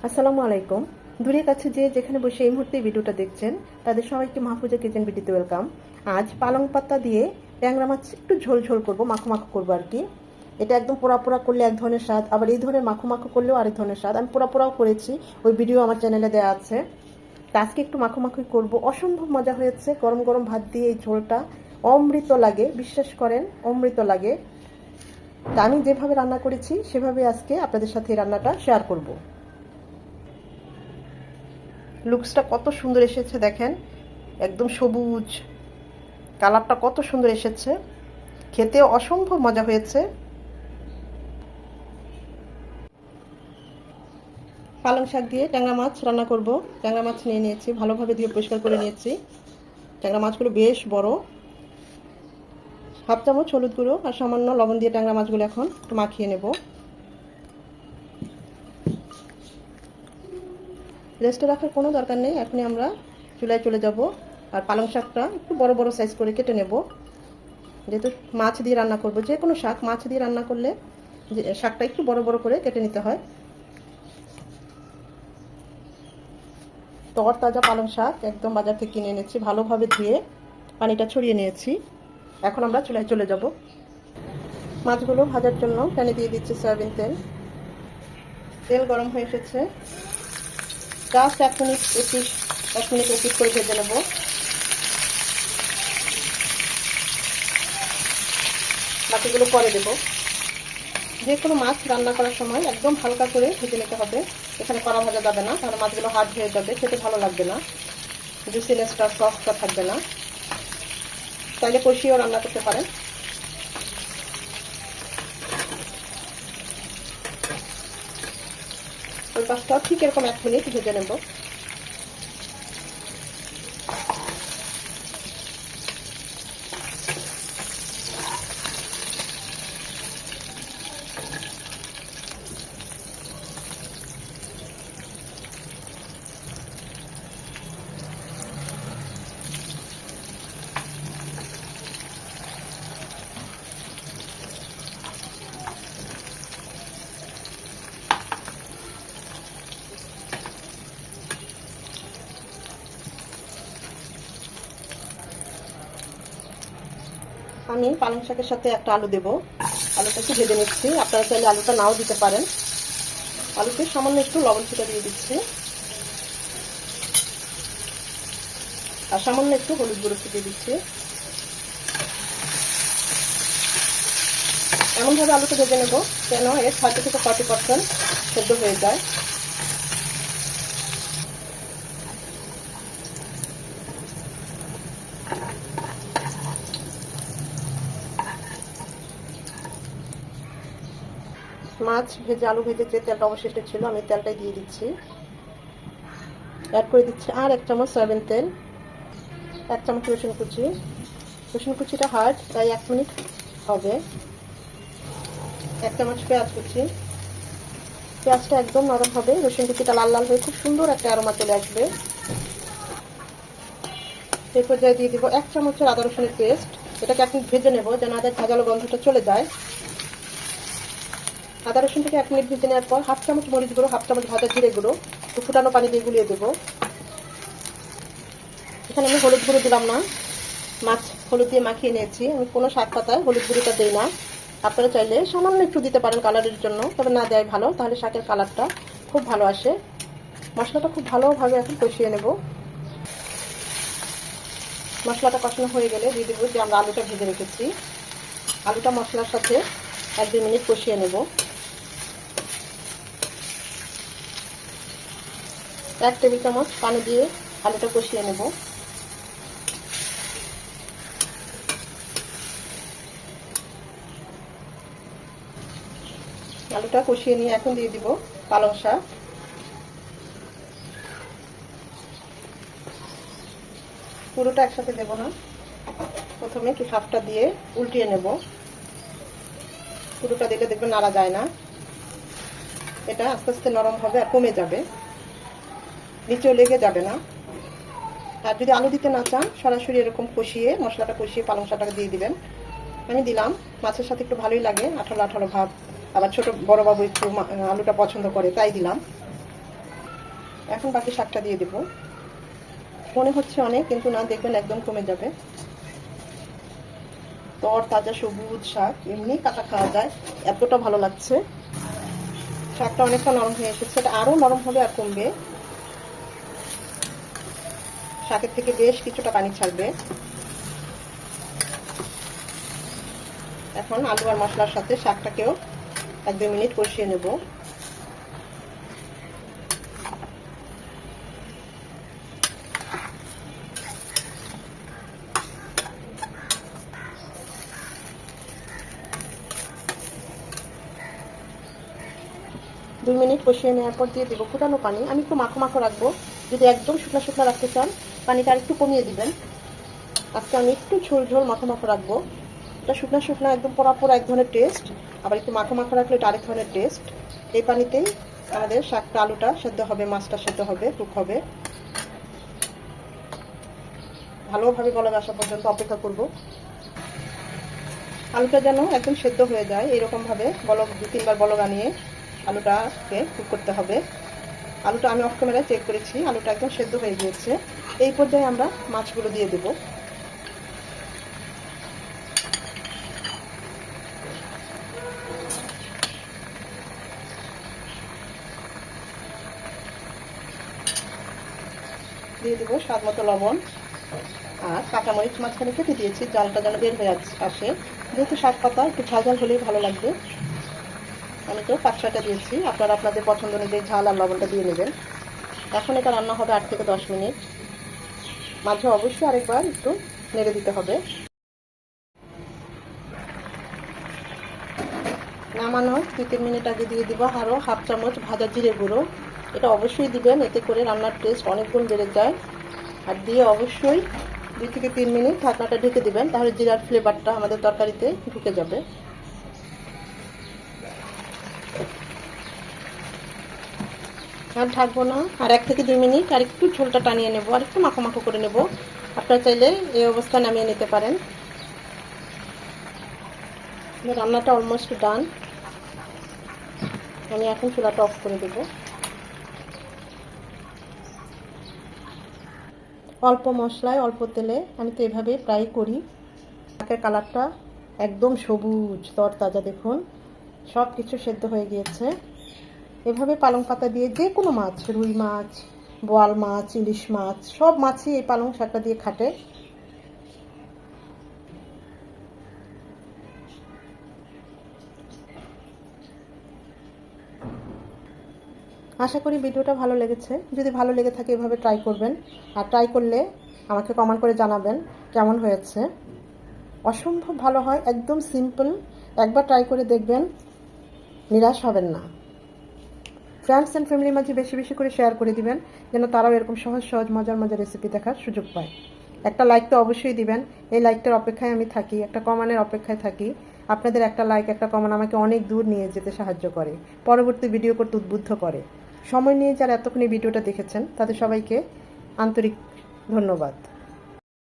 আসসালামু আলাইকুম। দূরের কাছে যে যেখানে বসে এই মুহূর্তে ভিডিওটা দেখছেন তাদের সবাইকে মাহফুজা কিচেন ভিডিওতে ওয়েলকাম। আজ পালং পাতা দিয়ে ট্যাংরা মাছ একটু ঝোল ঝোল করবো, মাখো মাখো করবো আর কি। এটা একদম পোড়া পোড়া করলে এক ধরনের স্বাদ, আবার এই ধরনের মাখো মাখো করলেও আরেক ধরনের স্বাদ। আমি পোড়া পোড়াও করেছি, ওই ভিডিও আমার চ্যানেলে দেওয়া আছে। তা আজকে একটু মাখো মাখোই করবো, অসম্ভব মজা হয়েছে। গরম গরম ভাত দিয়ে এই ঝোলটা অমৃত লাগে, বিশ্বাস করেন অমৃত লাগে। তা আমি যেভাবে রান্না করেছি সেভাবে আজকে আপনাদের সাথে এই রান্নাটা শেয়ার করবো। লুকসটা কত সুন্দর এসেছে দেখেন, একদম সবুজ, কালারটা কত সুন্দর এসেছে, খেতে অসম্ভব মজা হয়েছে। পালং শাক দিয়ে ট্যাংরা মাছ রান্না করব। ট্যাংরা মাছ নিয়ে নিয়েছি, ভালোভাবে দিয়ে পরিষ্কার করে নিয়েছি। ট্যাংরা মাছগুলো বেশ বড়। হাফ চামচ হলুদ গুঁড়ো আর সামান্য লবণ দিয়ে ট্যাংরা মাছগুলো এখন একটু মাখিয়ে নেব। রেস্টে রাখার কোনো দরকার নেই, এখনই আমরা চুলায় চলে যাব। আর পালং শাকটা একটু বড় বড় সাইজ করে কেটে নেব, যেহেতু মাছ দিয়ে রান্না করব। যে কোনো শাক মাছ দিয়ে রান্না করলে শাকটা একটু বড় বড় করে কেটে নিতে হয়। তাজা পালং শাক একদম বাজার থেকে কিনে এনেছি, ভালোভাবে ধুয়ে পানিটা ছড়িয়ে নিয়েছি। এখন আমরা চুলায় চলে যাব। মাছগুলো ভাজার জন্য প্যানে দিয়ে দিচ্ছি সয়াবিন তেল। তেল গরম হয়ে এসেছে, জাস্ট 1 মিনিট করে ভেজে নেব। বাকিগুলো পরে দেব। যে কোনো মাছ রান্না করার সময় একদম হালকা করে ভেজে নিতে হবে। এখানে কড়া ভাজা যাবে না, তাহলে মাছগুলো হার্ড হয়ে যাবে, খেতে ভালো লাগবে না, জুসিনেসটা সফটটা থাকবে না। তাইলে কষিয়েও রান্না করতে পারেন। ওই পাশটাও ঠিক এরকম 1 মিনিট ভেজে নেব। আমি পালং শাকের সাথে একটা আলু দেব। আলুটা একটু ভেজে নিচ্ছি, আপনারা চাইলে আলুটা নাও দিতে পারেন। আলুতে সামান্য একটু লবণ ছিটা দিয়ে দিচ্ছি, আর সামান্য একটু হলুদ গুঁড়ো ছিটিয়ে দিচ্ছি। এমনভাবে আলুটা ভেজে নেব যেন এর 30 থেকে 40% সেদ্ধ হয়ে যায়। মাছ ভেজে আলু ভেজে যে তেলটা অবশিষ্ট ছিল আমি তেলটাই দিয়ে দিচ্ছি। অ্যাড করে দিচ্ছি আর 1 চামচ সয়াবিন তেল, 1 চামচ রসুন কুচি। রসুন কুচিটা হার্ড, তাই 1 মিনিট হবে। 1 চামচ পেঁয়াজ কুচি। পেঁয়াজটা একদম নরম হবে, রসুন কুচিটা লাল লাল হয়ে খুব সুন্দর একটা অ্যারোমা চলে আসবে। এই পর্যায়ে দিয়ে দিব 1 চামচের আদা রসুনের পেস্ট। এটাকে এখন ভেজে নেব যেন আদার ভাজালো গন্ধটা চলে যায়। আদা রসুনটাকে 1 মিনিট ভেজে নেওয়ার পর হাফ চামচ মরিচ গুঁড়ো, হাফ চামচ ভাজা জিরে গুঁড়ো ফুটানো পানি দিয়ে গুলিয়ে দেবো। এখানে আমি হলুদ গুঁড়ো দিলাম না, মাছ হলুদ দিয়ে মাখিয়ে নিয়েছি। আমি কোনো শাক পাতায় হলুদ গুঁড়োটা দিই না, আপনারা চাইলে সামান্য একটু দিতে পারেন কালারের জন্য, তবে না দেয় ভালো, তাহলে শাকের কালারটা খুব ভালো আসে। মশলাটা খুব ভালোভাবে এখন কষিয়ে নেব। মশলাটা কষানো হয়ে গেলে দিয়ে দেবো যে আমরা আলুটা ভেজে রেখেছি। আলুটা মশলার সাথে 1-2 মিনিট কষিয়ে নেব। 1 টেবিল চামচ পানি দিয়ে আলুটা কষিয়ে নেব। আলুটা কষিয়ে নিয়ে এখন দিয়ে দিব পালং শাক। পুরোটা একসাথে দেব না, প্রথমে একটু হাফটা দিয়ে উল্টিয়ে নেব। পুরোটা দিলে দেখবেন নাড়া যায় না, এটা আস্তে আস্তে নরম হবে আর কমে যাবে, নিচেও লেগে যাবে না। আর যদি আলু দিতে না চান সরাসরি এরকম কষিয়ে মশলাটা কষিয়ে পালং শাকটাকে দিয়ে দিবেন। আমি দিলাম, মাছের সাথে একটু ভালোই লাগে, আঠালো আঠালো ভাব। আবার ছোট বড় বাবু একটু আলুটা পছন্দ করে তাই দিলাম। এখন বাকি শাকটা দিয়ে দেব। মনে হচ্ছে অনেক, কিন্তু না, দেখবেন একদম কমে যাবে। তাজা সবুজ শাক এমনি কাটা খাওয়া যায়, এতটা ভালো লাগছে। শাকটা অনেকটা নরম হয়ে এসেছে, এটা আরো নরম হবে আর কমবে। শাকের থেকে বেশ কিছুটা পানি ছাড়বে। এখন আলু আর মশলার সাথে শাকটাকেও 1-2 মিনিট কষিয়ে নেব। দুই মিনিট কষিয়ে নেওয়ার পর দিয়ে দেবো ফুটানো পানি। আমি একটু মাখো মাখো রাখবো, যদি একদম শুকনো শুকনো রাখতে চান পানিটা আর একটু কমিয়ে দিবেন। আজকে আমি একটু ঝোল ঝোল মাখো মাখো রাখবো। এটা শুকনো শুকনো একদম পোড়া পোড়া এক ধরনের টেস্ট, আবার একটু মাখো মাখো রাখলে এটা আরেক ধরনের টেস্ট। এই পানিতেই আমাদের শাকটা আলুটা সেদ্ধ হবে, মাছটা সেদ্ধ হবে, কুক হবে। ভালোভাবে বলক আসা পর্যন্ত অপেক্ষা করব। আলুটা যেন একদম সেদ্ধ হয়ে যায়, এইরকমভাবে বলক 2-3 বার বলক আনিয়ে আলুটাকে কুক করতে হবে। আলুটা আমি অফ ক্যামেরায় চেক করেছি, আলুটা একদম সেদ্ধ হয়ে গিয়েছে। এই পর্যায়ে আমরা মাছগুলো দিয়ে দেব। দিয়ে দেবো স্বাদ মতো লবণ আর কাঁচামরিচ মাঝখানে কেটে দিয়েছি, জালটা যেন বের হয়ে আসে। যেহেতু শাক পাতা একটু ঝাল ঝাল হলেই ভালো লাগবে। আমি তো 5-6টা দিয়েছি, আপনারা আপনাদের পছন্দ অনুযায়ী ঝাল আর লবণটা দিয়ে নেবেন। এখন এটা রান্না হবে 8 থেকে 10 মিনিট। মাঝে অবশ্যই আরেকবার একটু নেড়ে দিতে হবে। নামানোর 2-3 মিনিট আগে দিয়ে দিব আরও 1/2 চামচ ভাজা জিরে গুঁড়ো। এটা অবশ্যই দিবেন, এতে করে রান্নার টেস্ট অনেক গুণ বেড়ে যায়। আর দিয়ে অবশ্যই 2 থেকে 3 মিনিট ঢাকনাটা ঢেকে দিবেন, তাহলে জিরার ফ্লেভারটা আমাদের তরকারিতে ঢুকে যাবে। আর ঢাকবো না, আর 1 থেকে 2 মিনিট আর একটু ঝোলটা টানিয়ে নেব, আর একটু মাখো মাখো করে নেব। আপনারা চাইলে এই অবস্থা নামিয়ে নিতে পারেন। রান্নাটা অলমোস্ট ডান। আমি এখন চুলাটা অফ করে দেব। অল্প মশলায় অল্প তেলে আমি তো এভাবেই প্রায় করি। শাকের কালারটা একদম সবুজ তরতাজা, দেখুন সব কিছু সেদ্ধ হয়ে গিয়েছে। এভাবে পালং পাতা দিয়ে যে কোনো মাছ, রুই মাছ, বোয়াল মাছ, ইলিশ মাছ, সব মাছই এই পালং শাকটা দিয়ে খাটে। আশা করি ভিডিওটা ভালো লেগেছে। যদি ভালো লেগে থাকে এভাবে ট্রাই করবেন, আর ট্রাই করলে আমাকে কমেন্ট করে জানাবেন কেমন হয়েছে। অসম্ভব ভালো হয়, একদম সিম্পল। একবার ট্রাই করে দেখবেন, নিরাশ হবেন না। ফ্রেন্ডস অ্যান্ড ফ্যামিলির মাঝে বেশি বেশি করে শেয়ার করে দিবেন, যেন তারাও এরকম সহজ সহজ মজার মজার রেসিপি দেখার সুযোগ পায়। একটা লাইক তো অবশ্যই দিবেন, এই লাইকটার অপেক্ষায় আমি থাকি, একটা কমেন্টের অপেক্ষায় থাকি। আপনাদের একটা লাইক, একটা কমেন্ট আমাকে অনেক দূর নিয়ে যেতে সাহায্য করে, পরবর্তী ভিডিও করতে উদ্বুদ্ধ করে। সময় নিয়ে যারা এতক্ষণ এই ভিডিওটা দেখেছেন তাদের সবাইকে আন্তরিক ধন্যবাদ।